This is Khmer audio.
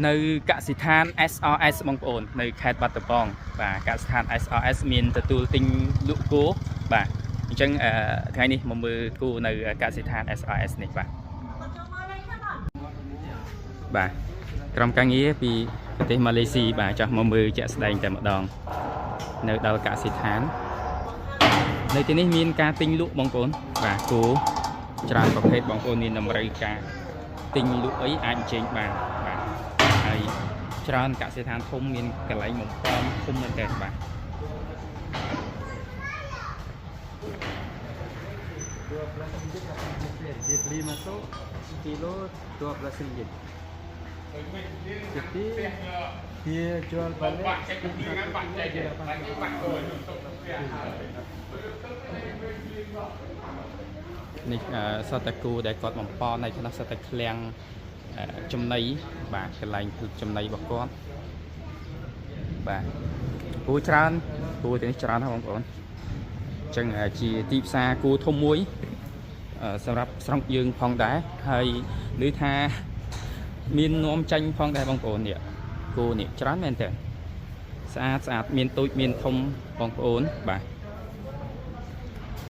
នៅកសិដ្ឋាន SRS បងប្អូននៅខេត្តបាត់ដំបងបាទកសិដ្ឋាន SRS មានទទួលទិញលក់គោបាទអញ្ចឹងថ្ងៃនេះមកមើលគោនៅកសិដ្ឋាន SRS នេះបាទក្រុមការងារពីប្រទេសម៉ាឡេស៊ីបាទចាស់មកមើលជាក់ស្ដែងតែម្ដងនៅដល់កសិដ្ឋាននៅទីនេះមានការទិញលក់បងប្អូនបាទគោច្រើនប្រភេទបងប្អូនមានតម្រូវការទិញលក់អីអាចចេញបានបាទហើយច្រើនកសិដ្ឋានធំមានកន្លែងបំពងធំមែនតើបាទDia beli masuk kilo 12 ringgit. Jadi dia jual balikនេះសតគូដែលគាត់បំពន់នៅក្នុងសតឃ្លាំងចំណីបាទកន្លែងគឺចំណីរបស់គាត់បាទគូច្រើនគូនេះច្រើនណាស់បងប្អូនអញ្ចឹងជាទីផ្សារគូធំមួយសម្រាប់ស្រុកយើងផងដែរហើយឮថាមាននាំចាញ់ផងដែរបងប្អូននេះគូនេះច្រើនមែនតើស្អាតមានទូចមានធំបងប្អូនបាទ